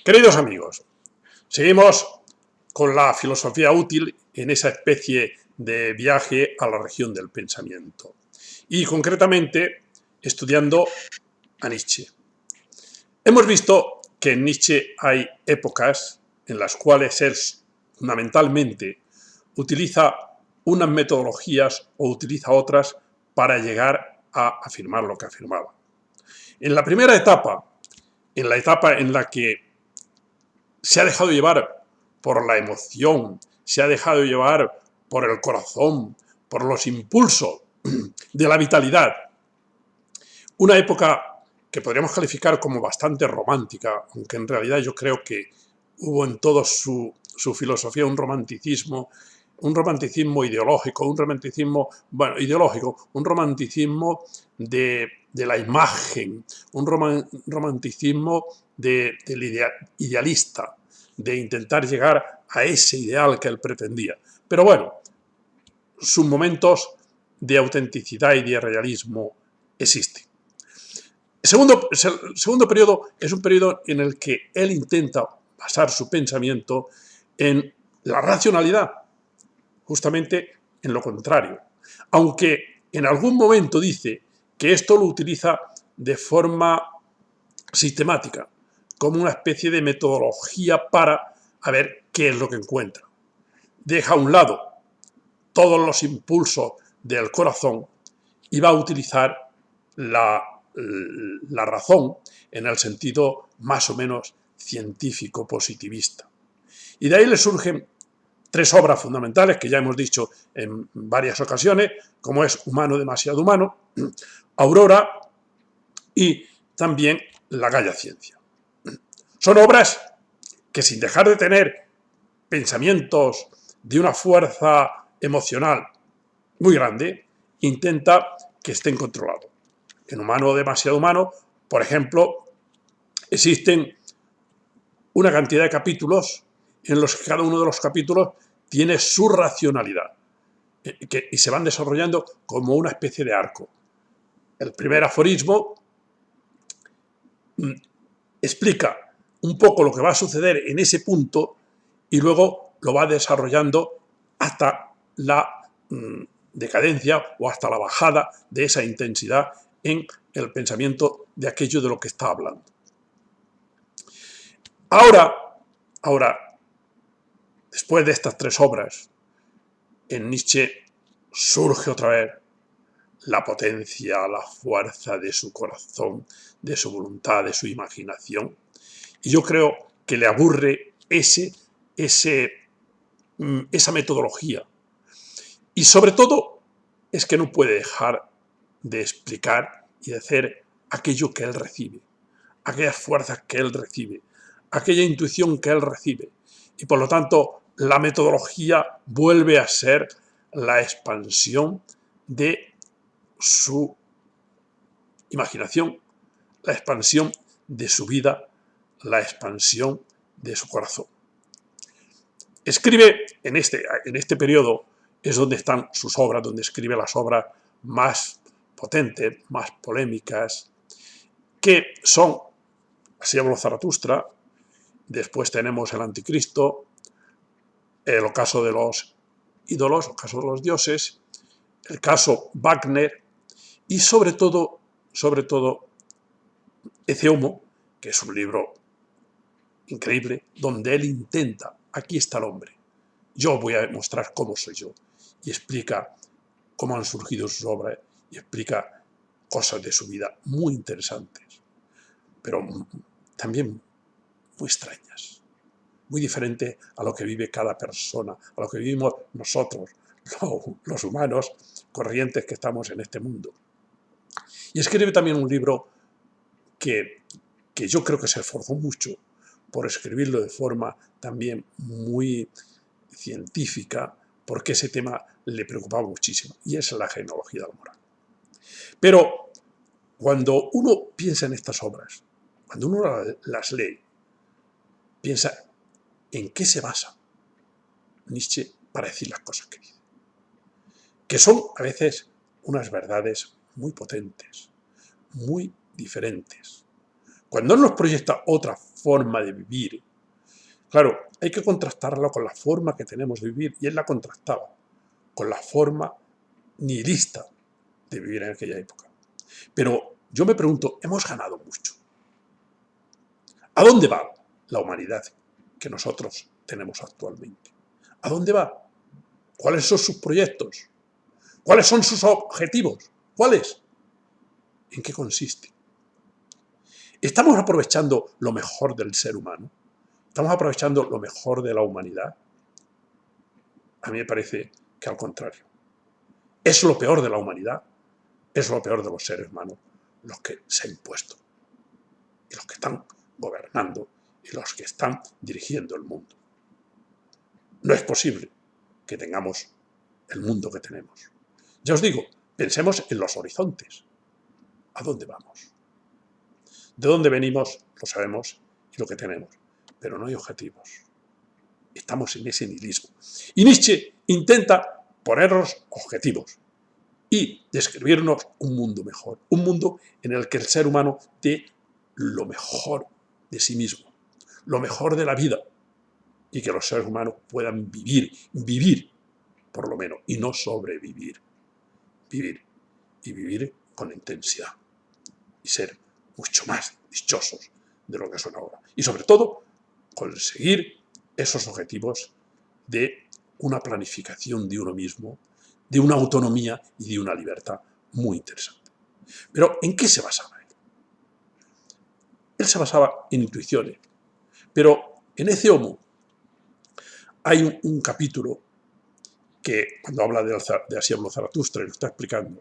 Queridos amigos, seguimos con la filosofía útil en esa especie de viaje a la región del pensamiento y concretamente estudiando a Nietzsche. Hemos visto que en Nietzsche hay épocas en las cuales él fundamentalmente utiliza unas metodologías o utiliza otras para llegar a afirmar lo que afirmaba. En la primera etapa, en la etapa en la que se ha dejado llevar por la emoción, se ha dejado llevar por el corazón, por los impulsos de la vitalidad. Una época que podríamos calificar como bastante romántica, aunque en realidad yo creo que hubo en toda su filosofía un romanticismo ideológico, un romanticismo, bueno, ideológico, un romanticismo de la imagen, un romanticismo del idealista, de intentar llegar a ese ideal que él pretendía. Pero bueno, sus momentos de autenticidad y de realismo existen. El segundo periodo es un periodo en el que él intenta basar su pensamiento en la racionalidad, justamente en lo contrario. Aunque en algún momento dice que esto lo utiliza de forma sistemática, como una especie de metodología para a ver qué es lo que encuentra. Deja a un lado todos los impulsos del corazón y va a utilizar la razón en el sentido más o menos científico positivista. Y de ahí le surgen tres obras fundamentales que ya hemos dicho en varias ocasiones, como es Humano demasiado humano, Aurora y también La Gaya Ciencia. Son obras que, sin dejar de tener pensamientos de una fuerza emocional muy grande, intenta que estén controlados. En Humano demasiado humano, por ejemplo, existen una cantidad de capítulos en los que cada uno de los capítulos tiene su racionalidad y se van desarrollando como una especie de arco. El primer aforismo explica un poco lo que va a suceder en ese punto y luego lo va desarrollando hasta la decadencia o hasta la bajada de esa intensidad en el pensamiento de aquello de lo que está hablando. Ahora, después de estas tres obras, en Nietzsche surge otra vez la potencia, la fuerza de su corazón, de su voluntad, de su imaginación. Y yo creo que le aburre esa metodología. Y sobre todo es que no puede dejar de explicar y de hacer aquello que él recibe, aquellas fuerzas que él recibe, aquella intuición que él recibe. Y por lo tanto, la metodología vuelve a ser la expansión de su imaginación, la expansión de su vida, la expansión de su corazón. Escribe en este periodo, es donde están sus obras, donde escribe las obras más potentes, más polémicas, que son Así habló Zaratustra, después tenemos el Anticristo, el ocaso de los ídolos, el ocaso de los dioses, el caso Wagner y sobre todo Ecce Homo, que es un libro increíble, donde él intenta, aquí está el hombre, yo voy a mostrar cómo soy yo, y explica cómo han surgido sus obras, y explica cosas de su vida muy interesantes, pero también muy extrañas, muy diferente a lo que vive cada persona, a lo que vivimos nosotros, los humanos corrientes que estamos en este mundo. Y escribe también un libro que yo creo que se esforzó mucho por escribirlo de forma también muy científica, porque ese tema le preocupaba muchísimo, y es la genealogía de la moral. Pero cuando uno piensa en estas obras, cuando uno las lee, piensa en qué se basa Nietzsche para decir las cosas que dice, que son a veces unas verdades muy potentes, muy diferentes. Cuando él nos proyecta otra forma de vivir. Claro, hay que contrastarlo con la forma que tenemos de vivir, y él la contrastaba con la forma nihilista de vivir en aquella época. Pero yo me pregunto, hemos ganado mucho. ¿A dónde va la humanidad que nosotros tenemos actualmente? ¿A dónde va? ¿Cuáles son sus proyectos? ¿Cuáles son sus objetivos? ¿Cuáles? ¿En qué consiste? ¿Estamos aprovechando lo mejor del ser humano? ¿Estamos aprovechando lo mejor de la humanidad? A mí me parece que al contrario. Es lo peor de la humanidad, es lo peor de los seres humanos, los que se han impuesto, y los que están gobernando, y los que están dirigiendo el mundo. No es posible que tengamos el mundo que tenemos. Ya os digo, pensemos en los horizontes. ¿A dónde vamos? De dónde venimos, lo sabemos, y lo que tenemos, pero no hay objetivos. Estamos en ese nihilismo. Y Nietzsche intenta ponernos objetivos y describirnos un mundo mejor, un mundo en el que el ser humano dé lo mejor de sí mismo, lo mejor de la vida, y que los seres humanos puedan vivir por lo menos, y no sobrevivir, vivir con intensidad, y ser mucho más dichosos de lo que son ahora. Y sobre todo, conseguir esos objetivos de una planificación de uno mismo, de una autonomía y de una libertad muy interesante. Pero, ¿en qué se basaba él? Él se basaba en intuiciones, pero en Ecce Homo hay un capítulo que, cuando habla de Así habló Zaratustra y lo está explicando,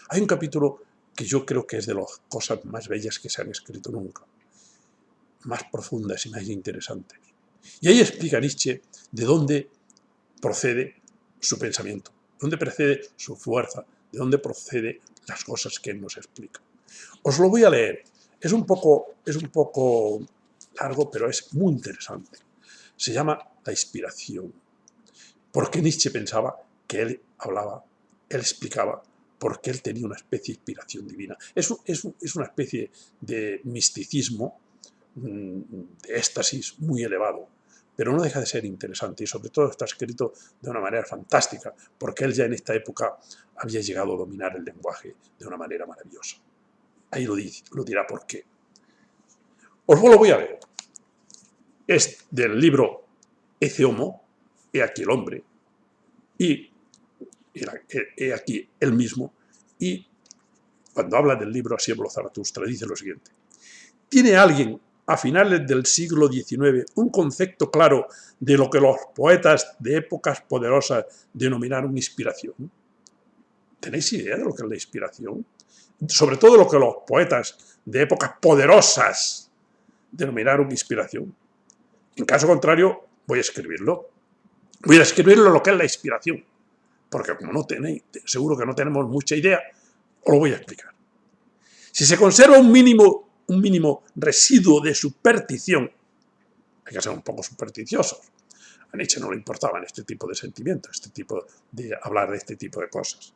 hay un capítulo que yo creo que es de las cosas más bellas que se han escrito nunca, más profundas y más interesantes. Y ahí explica Nietzsche de dónde procede su pensamiento, de dónde procede su fuerza, de dónde procede las cosas que él nos explica. Os lo voy a leer. Es un poco largo, pero es muy interesante. Se llama La inspiración. Porque Nietzsche pensaba que él hablaba, él explicaba, porque él tenía una especie de inspiración divina. Es una especie de misticismo, de éxtasis muy elevado, pero no deja de ser interesante, y sobre todo está escrito de una manera fantástica, porque él ya en esta época había llegado a dominar el lenguaje de una manera maravillosa. Ahí lo dirá por qué. Os lo voy a leer. Es del libro Ecce Homo, he aquí el hombre, y he aquí él mismo, y cuando habla del libro Así habló Zaratustra, dice lo siguiente: ¿tiene alguien a finales del siglo XIX un concepto claro de lo que los poetas de épocas poderosas denominaron inspiración? ¿Tenéis idea de lo que es la inspiración? Sobre todo lo que los poetas de épocas poderosas denominaron inspiración. En caso contrario, voy a escribirlo. Voy a escribirlo lo que es la inspiración, porque como no tenéis, seguro que no tenemos mucha idea, os lo voy a explicar. Si se conserva un mínimo residuo de superstición, hay que ser un poco supersticiosos. A Nietzsche no le importaban este tipo de sentimientos, hablar de este tipo de cosas.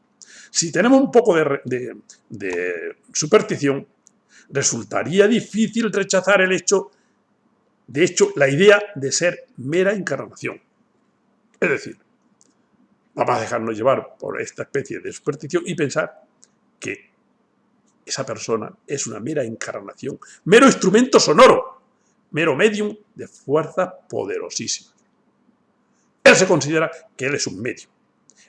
Si tenemos un poco de superstición, resultaría difícil rechazar la idea de ser mera encarnación. Es decir, vamos a dejarnos llevar por esta especie de superstición y pensar que esa persona es una mera encarnación, mero instrumento sonoro, mero medium de fuerza poderosísima. Él se considera que él es un medio.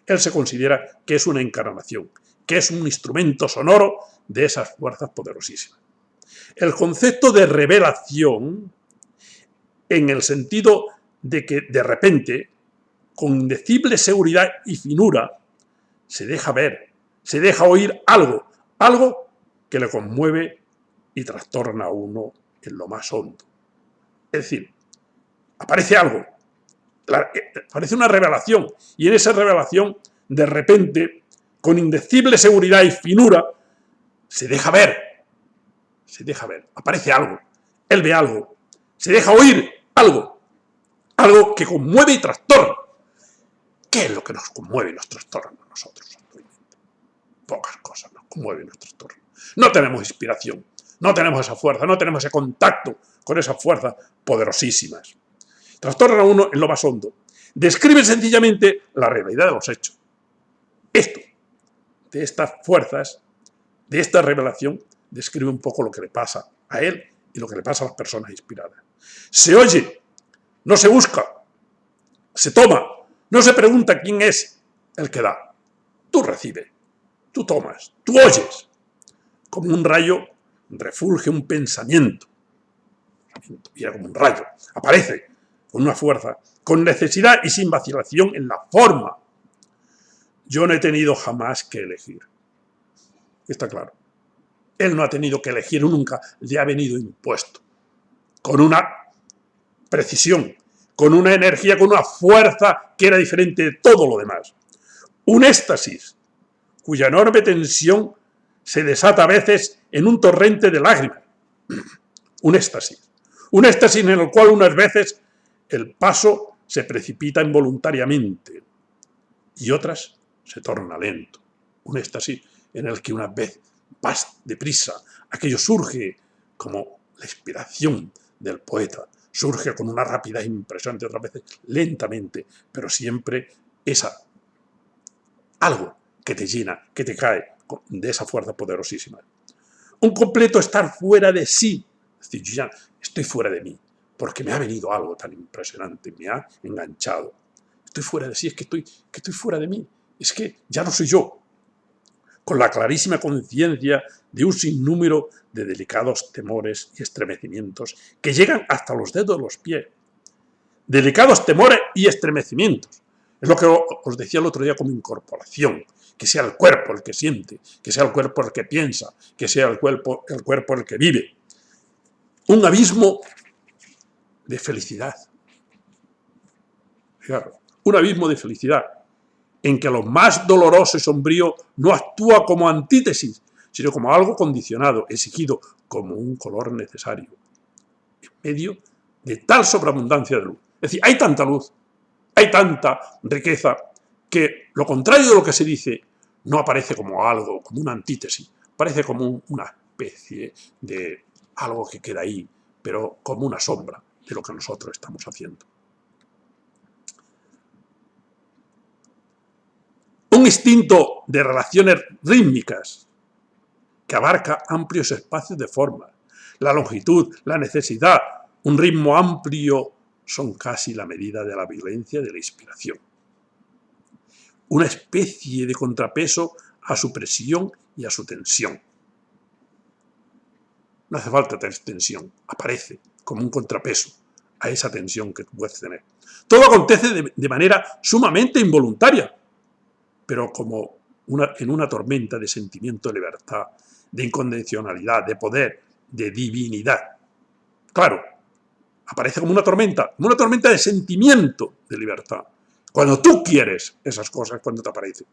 Él se considera que es una encarnación, que es un instrumento sonoro de esas fuerzas poderosísimas. El concepto de revelación, en el sentido de que de repente, con indecible seguridad y finura, se deja ver, se deja oír algo que le conmueve y trastorna a uno en lo más hondo. Es decir, aparece algo, aparece una revelación, y en esa revelación, de repente, con indecible seguridad y finura, se deja ver, aparece algo, él ve algo, se deja oír algo que conmueve y trastorna. ¿Qué es lo que nos conmueve y nos trastorna a nosotros actualmente? Pocas cosas nos conmueven y nos trastornan. No tenemos inspiración, No tenemos esa fuerza, no tenemos ese contacto con esas fuerzas poderosísimas. Trastornan a uno en lo más hondo. Describen sencillamente la realidad de los hechos. Esto, de estas fuerzas, de esta revelación, describe un poco lo que le pasa a él y lo que le pasa a las personas inspiradas. Se oye, no se busca, se toma, no se pregunta quién es el que da. Tú recibes, tú tomas, tú oyes. Como un rayo refulge un pensamiento. Mira, como un rayo, aparece con una fuerza, con necesidad y sin vacilación en la forma. Yo no he tenido jamás que elegir. Está claro. Él no ha tenido que elegir nunca, le ha venido impuesto. Con una precisión, con una energía, con una fuerza que era diferente de todo lo demás. Un éxtasis, cuya enorme tensión se desata a veces en un torrente de lágrimas. Un éxtasis en el cual unas veces el paso se precipita involuntariamente y otras se torna lento. Un éxtasis en el que una vez vas deprisa, aquello surge como la inspiración del poeta, surge con una rapidez impresionante, otras veces lentamente, pero siempre algo que te llena, que te cae de esa fuerza poderosísima. Un completo estar fuera de sí, es decir, yo ya estoy fuera de mí, porque me ha venido algo tan impresionante, me ha enganchado. Estoy fuera de sí, es que estoy fuera de mí, es que ya no soy yo. Con la clarísima conciencia de un sinnúmero de delicados temores y estremecimientos que llegan hasta los dedos de los pies. Delicados temores y estremecimientos. Es lo que os decía el otro día como incorporación. Que sea el cuerpo el que siente, que sea el cuerpo el que piensa, que sea el cuerpo el que vive. Un abismo de felicidad. Fijaros, un abismo de felicidad en que lo más doloroso y sombrío no actúa como antítesis, sino como algo condicionado, exigido como un color necesario, en medio de tal sobreabundancia de luz. Es decir, hay tanta luz, hay tanta riqueza, que lo contrario de lo que se dice no aparece como algo, como una antítesis, parece como una especie de algo que queda ahí, pero como una sombra de lo que nosotros estamos haciendo. Un instinto de relaciones rítmicas que abarca amplios espacios de forma. La longitud, la necesidad, un ritmo amplio son casi la medida de la violencia de la inspiración. Una especie de contrapeso a su presión y a su tensión. No hace falta tener tensión, aparece como un contrapeso a esa tensión que tú puedes tener. Todo acontece de manera sumamente involuntaria, pero como en una tormenta de sentimiento de libertad, de incondicionalidad, de poder, de divinidad. Claro, aparece como una tormenta de sentimiento de libertad. Cuando tú quieres esas cosas, cuando te aparecen.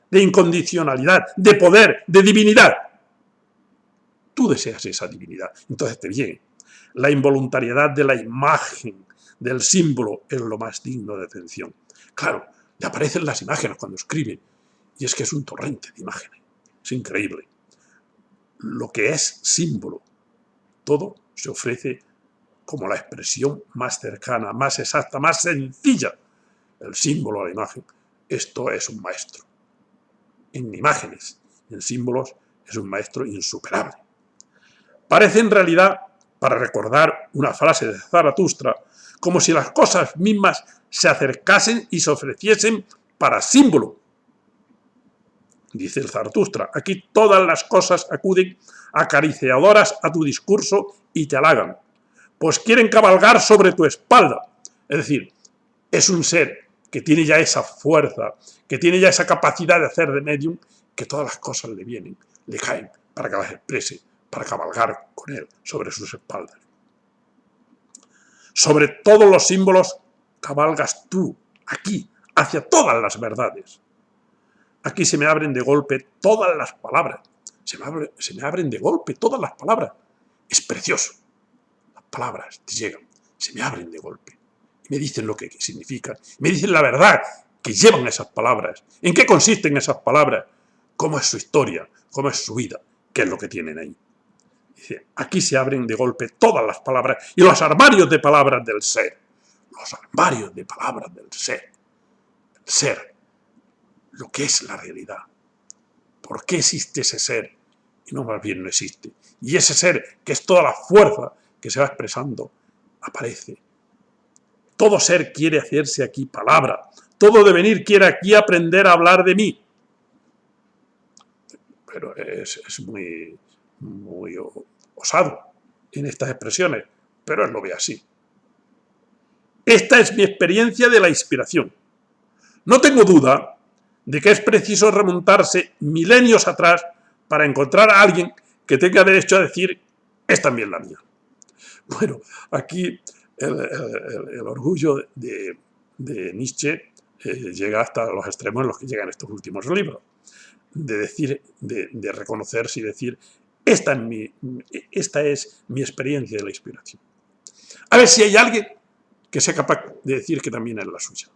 De incondicionalidad, de poder, de divinidad. Tú deseas esa divinidad, entonces te viene. La involuntariedad de la imagen, del símbolo, es lo más digno de atención. Claro, le aparecen las imágenes cuando escribe, y es que es un torrente de imágenes. Es increíble. Lo que es símbolo, todo se ofrece como la expresión más cercana, más exacta, más sencilla. El símbolo a la imagen. Esto es un maestro. En imágenes, en símbolos, es un maestro insuperable. Parece en realidad, para recordar una frase de Zaratustra, como si las cosas mismas se acercasen y se ofreciesen para símbolo. Dice el Zaratustra, aquí todas las cosas acuden acariciadoras a tu discurso y te halagan, pues quieren cabalgar sobre tu espalda. Es decir, es un ser que tiene ya esa fuerza, que tiene ya esa capacidad de hacer de medium, que todas las cosas le vienen, le caen para que las exprese, para cabalgar con él sobre sus espaldas. Sobre todos los símbolos cabalgas tú, aquí, hacia todas las verdades. Aquí se me abren de golpe todas las palabras. Se me abren de golpe todas las palabras. Es precioso. Las palabras te llegan, se me abren de golpe. Y me dicen lo que significan. Me dicen la verdad que llevan esas palabras. ¿En qué consisten esas palabras? ¿Cómo es su historia? ¿Cómo es su vida? ¿Qué es lo que tienen ahí? Dice, aquí se abren de golpe todas las palabras y los armarios de palabras del ser. Los armarios de palabras del ser. El ser. Lo que es la realidad. ¿Por qué existe ese ser? Y no, más bien no existe. Y ese ser, que es toda la fuerza que se va expresando, aparece. Todo ser quiere hacerse aquí palabra. Todo devenir quiere aquí aprender a hablar de mí. Pero es muy osado en estas expresiones, pero él lo ve así. Esta es mi experiencia de la inspiración. No tengo duda de que es preciso remontarse milenios atrás para encontrar a alguien que tenga derecho a decir, es también la mía. Bueno, aquí el orgullo de Nietzsche llega hasta los extremos en los que llegan estos últimos libros. De decir, de reconocerse y decir, esta es mi experiencia de la inspiración. A ver si hay alguien que sea capaz de decir que también es la suya.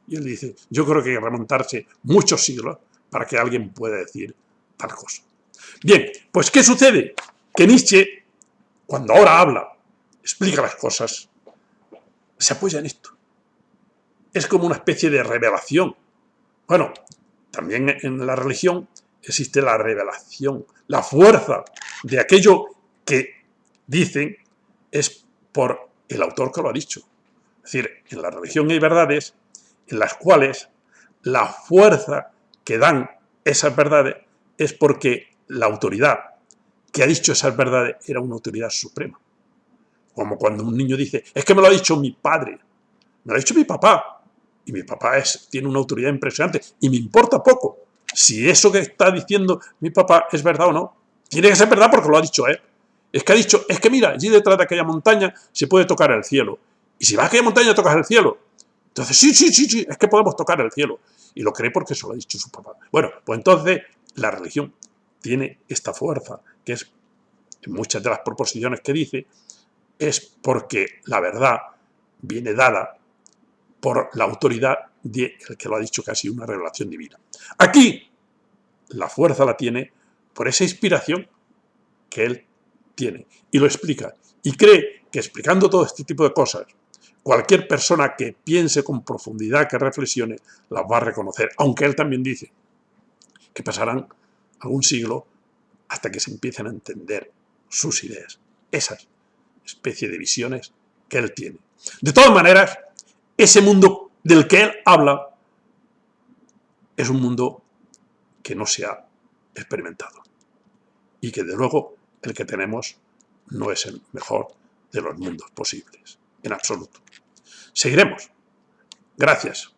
Y él dice, yo creo que hay que remontarse muchos siglos para que alguien pueda decir tal cosa. Bien, pues ¿qué sucede? Que Nietzsche, cuando ahora habla, explica las cosas, se apoya en esto. Es como una especie de revelación. Bueno, también en la religión existe la revelación, la fuerza de aquello que dicen es por el autor que lo ha dicho. Es decir, en la religión hay verdades en las cuales la fuerza que dan esas verdades es porque la autoridad que ha dicho esas verdades era una autoridad suprema. Como cuando un niño dice, es que me lo ha dicho mi padre, me lo ha dicho mi papá, y mi papá tiene una autoridad impresionante, y me importa poco si eso que está diciendo mi papá es verdad o no. Tiene que ser verdad porque lo ha dicho él. Es que ha dicho, es que mira, allí detrás de aquella montaña se puede tocar el cielo. Y si vas a aquella montaña tocas el cielo. Entonces, sí, es que podemos tocar el cielo. Y lo cree porque eso lo ha dicho su papá. Bueno, pues entonces la religión tiene esta fuerza, que es, en muchas de las proposiciones que dice, es porque la verdad viene dada por la autoridad del que lo ha dicho, que ha sido una revelación divina. Aquí la fuerza la tiene por esa inspiración que él tiene y lo explica. Y cree que explicando todo este tipo de cosas, cualquier persona que piense con profundidad, que reflexione, las va a reconocer. Aunque él también dice que pasarán algún siglo hasta que se empiecen a entender sus ideas. Esas especie de visiones que él tiene. De todas maneras, ese mundo del que él habla es un mundo que no se ha experimentado y que, de luego, el que tenemos no es el mejor de los mundos posibles, en absoluto. Seguiremos. Gracias.